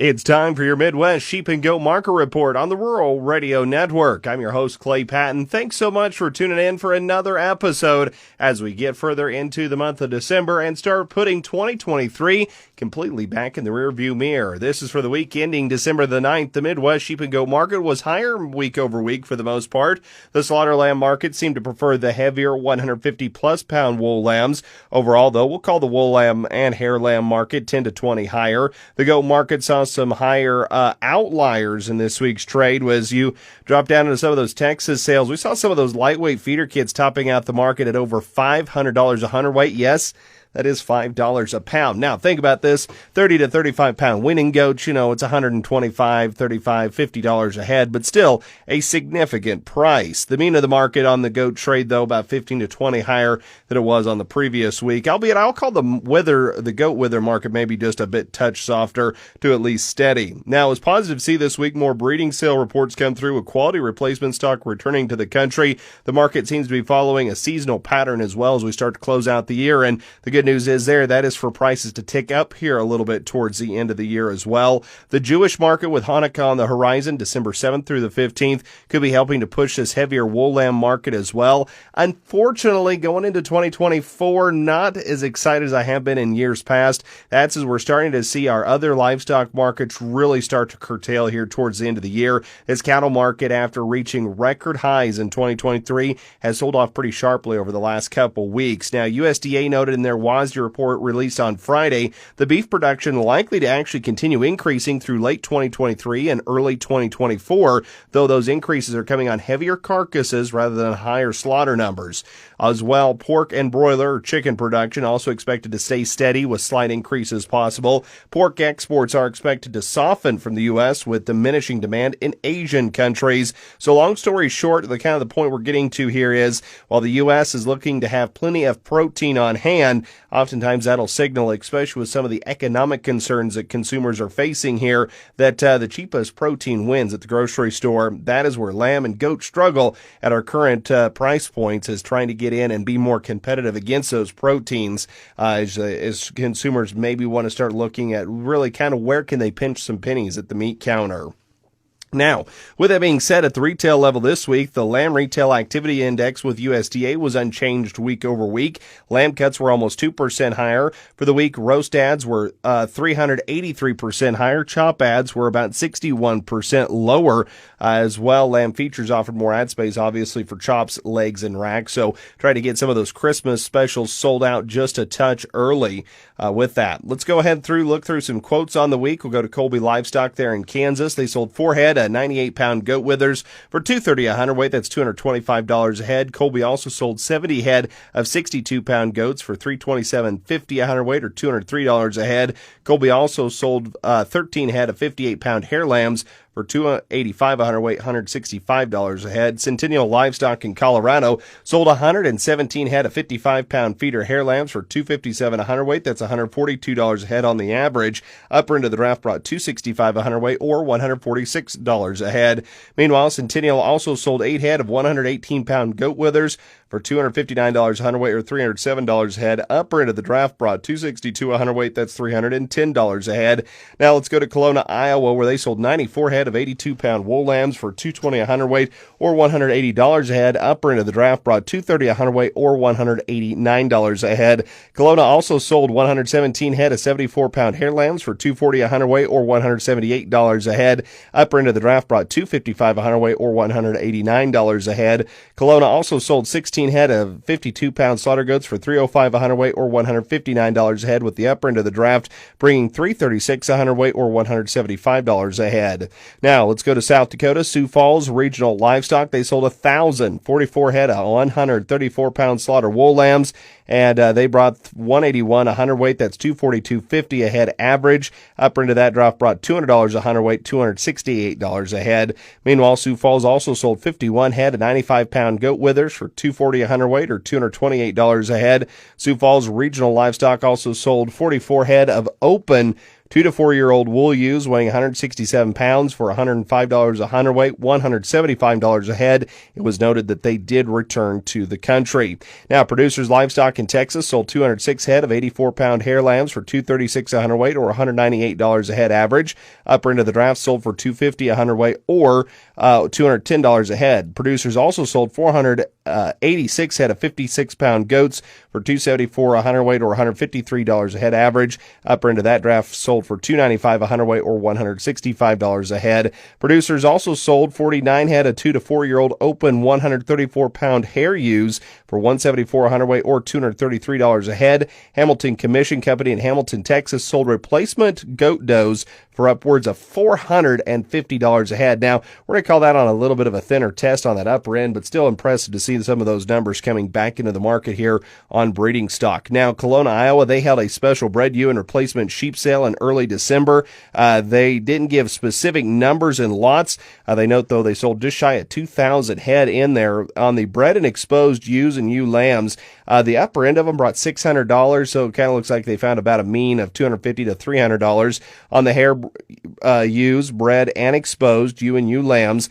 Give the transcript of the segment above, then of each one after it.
It's time for your Midwest Sheep and Goat Market Report on the Rural Radio Network. I'm your host, Clay Patton. Thanks so much for tuning in for another episode as we get further into the month of December and start putting 2023 completely back in the rearview mirror. This is for the week ending December the 9th. The Midwest Sheep and Goat Market was higher week over week for the most part. The slaughter lamb market seemed to prefer the heavier 150-plus pound wool lambs. Overall, though, we'll call the wool lamb and hair lamb market 10 to 20 higher. The goat market saw some higher outliers in this week's trade. As you drop down into some of those Texas sales, we saw some of those lightweight feeder kits topping out the market at over $500 a hundredweight. Yes, that is $5 a pound. Now, think about this. 30 to 35 pound winning goats, it's $125, $35, $50 a head, but still a significant price. The mean of the market on the goat trade, though, about 15 to 20 higher than it was on the previous week. Albeit, I'll call the goat wither market maybe just a bit touch softer to at least steady. Now, it's positive to see this week more breeding sale reports come through with quality replacement stock returning to the country. The market seems to be following a seasonal pattern as well as we start to close out the year, and the good news is that is for prices to tick up here a little bit towards the end of the year as well. The Jewish market with Hanukkah on the horizon, December 7th through the 15th, could be helping to push this heavier wool lamb market as well. Unfortunately, going into 2024, not as excited as I have been in years past. That's as we're starting to see our other livestock markets really start to curtail here towards the end of the year. This cattle market, after reaching record highs in 2023, has sold off pretty sharply over the last couple weeks. Now, USDA noted in their WASDE report released on Friday, the beef production likely to actually continue increasing through late 2023 and early 2024, though those increases are coming on heavier carcasses rather than higher slaughter numbers. As well, pork and broiler or chicken production also expected to stay steady with slight increases possible. Pork exports are expected to soften from the U.S. with diminishing demand in Asian countries. So long story short, the point we're getting to here is, while the U.S. is looking to have plenty of protein on hand, oftentimes that'll signal, especially with some of the economic concerns that consumers are facing here, that the cheapest protein wins at the grocery store. That is where lamb and goat struggle at our current price points, is trying to get in and be more competitive against those proteins as consumers maybe want to start looking at really kind of where can they pinch some pennies at the meat counter. Now, with that being said, at the retail level this week, the Lamb Retail Activity Index with USDA was unchanged week over week. Lamb cuts were almost 2% higher. For the week, roast ads were 383% higher. Chop ads were about 61% lower. As well, Lamb Features offered more ad space, obviously, for chops, legs, and racks. So try to get some of those Christmas specials sold out just a touch early with that. Let's go ahead and look through some quotes on the week. We'll go to Colby Livestock there in Kansas. They sold 4 head 98-pound goat withers for $230 a hundredweight. That's $225 a head. Colby also sold 70 head of 62-pound goats for $327.50 a hundredweight, or $203 a head. Colby also sold 13 head of 58-pound hair lambs for $285 a hundredweight, $165 a head. Centennial Livestock in Colorado sold 117 head of 55-pound feeder hair lambs for $257 a hundredweight. That's $142 a head on the average. Upper end of the draft brought $265 a hundredweight, or $146 a head. Meanwhile, Centennial also sold 8 head of 118-pound goat withers for $259 a hundredweight, or $307 a head. Upper end of the draft brought $262 a hundredweight. That's $310 a head. Now let's go to Kelowna, Iowa, where they sold 94 head of 82-pound wool lambs for $220 a hundredweight, or $180 a head. Upper end of the draft brought $230 a hundredweight, or $189 a head. Kelowna also sold 117 head of 74-pound hair lambs for $240 a hundredweight, or $178 a head. Upper end of the draft brought $255 a hundredweight, or $189 a head. Kelowna also sold 16 head of 52-pound slaughter goats for $305 a hundredweight, or $159 a head, with the upper end of the draft bringing $336 a hundredweight, or $175 a head. Now, let's go to South Dakota. Sioux Falls Regional Livestock. They sold 1,044 head of 134-pound slaughter wool lambs, and they brought 181 a hundredweight. That's $242.50 a head average. Upper end of that draft brought $200 a hundredweight, $268 a head. Meanwhile, Sioux Falls also sold 51 head of 95-pound goat withers for $240 a hundredweight, or $228 a head. Sioux Falls Regional Livestock also sold 44 head of open 2 to 4 year old wool ewes weighing 167 pounds for $105 a hundredweight, $175 a head. It was noted that they did return to the country. Now, Producers Livestock in Texas sold 206 head of 84-pound hair lambs for $236 a hundredweight, or $198 a head average. Upper end of the draft sold for $250 a hundredweight, or $210 a head. Producers also sold 486 head of 56-pound goats for $274 a hundredweight, or $153 a head average. Upper end of that draft sold for $295 a hundredweight, or $165 a head. Producers also sold 49 head of 2 to 4 year old open 134-pound hair ewes for $174 a hundredweight, or $233 a head. Hamilton Commission Company in Hamilton, Texas sold replacement goat does for upwards of $450 a head. Now, we're going to call that on a little bit of a thinner test on that upper end, but still impressive to see some of those numbers coming back into the market here on breeding stock. Now, Kelowna, Iowa, they held a special bred ewe and replacement sheep sale in early December. They didn't give specific numbers and lots. They note, though, they sold just shy of 2,000 head in there. On the bred and exposed ewes and ewe lambs, the upper end of them brought $600, so it kind of looks like they found about a mean of $250 to $300. On the hair ewes, bred and exposed ewe and ewe lambs,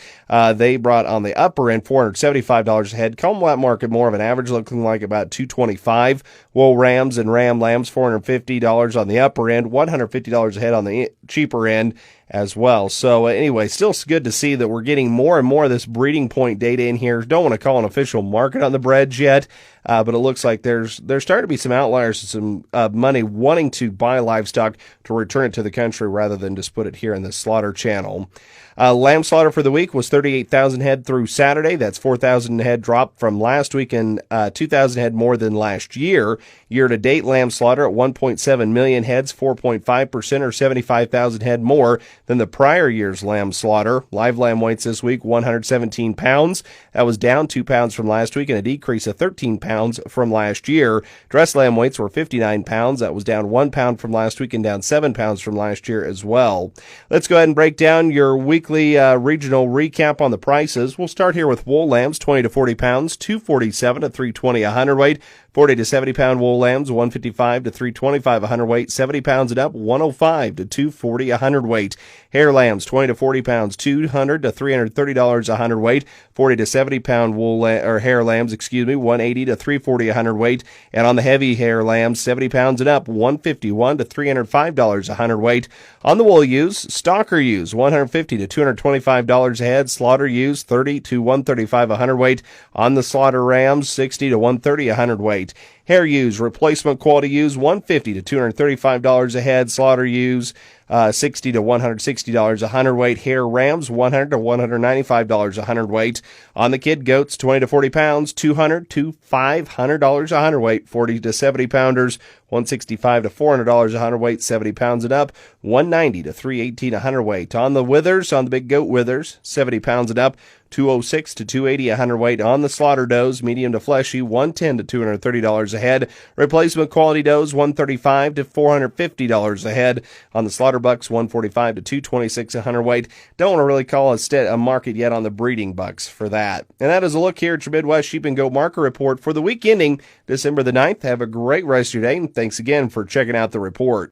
they brought on the upper end $475 a head. Combat market more of an average, looking like about $225. Wool rams and ram lambs $450 on the upper end, $150 a head on the cheaper end as well. So anyway, still good to see that we're getting more and more of this breeding point data in here. Don't want to call an official market on the breds yet, but it looks like there's starting to be some outliers and some money wanting to buy livestock to return it to the country rather than just put it here in the slaughter channel. Lamb slaughter for the week was 38,000 head through Saturday. That's 4,000 head drop from last week and 2,000 head more than last year. Year-to-date lamb slaughter at 1.7 million heads, 4.5% or 75,000 head more than the prior year's lamb slaughter. Live lamb weights this week, 117 pounds. That was down 2 pounds from last week and a decrease of 13 pounds from last year. Dressed lamb weights were 59 pounds. That was down 1 pound from last week and down 7 pounds from last year as well. Let's go ahead and break down your weekly regional recap on the prices. We'll start here with wool lambs, 20 to 40 pounds, $247 to $320 a hundredweight. 40 to 70 pound wool lambs, $155 to $325 a hundredweight. 70 pounds and up, $105 to $240 a hundredweight. Hair lambs, 20 to 40 pounds, $200 to $330 a hundredweight. 40 to 70 pound hair lambs, $180 to $340 a hundredweight. And on the heavy hair lambs, 70 pounds and up, $151 to $305 a hundredweight. On the wool ewes, stocker ewes, $150 to $225 a head. Slaughter ewes, $30 to $135 a hundredweight. On the slaughter rams, $60 to $130 a hundredweight. Hair ewes, replacement quality ewes, $150 to $235 a head. Slaughter ewes, $60 to $160 a hundredweight. Hair rams, $100 to $195 a hundredweight. On the kid goats, 20 to 40 pounds, $200 to $500 a hundredweight. 40 to 70 pounders, $165 to $400 a hundredweight. 70 pounds and up, $190 to $318 a hundredweight. On the withers, on the big goat withers, 70 pounds and up, $206 to $280 a hundredweight. On the slaughter does, medium to fleshy, $110 to $230 a head. Replacement quality does, $135 to $450 a head. On the slaughter bucks, $145 to $226 a hundredweight. Don't want to really call a market yet on the breeding bucks for that. And that is a look here at your Midwest Sheep and Goat Market Report for the week ending December the 9th. Have a great rest of your day, and thanks again for checking out the report.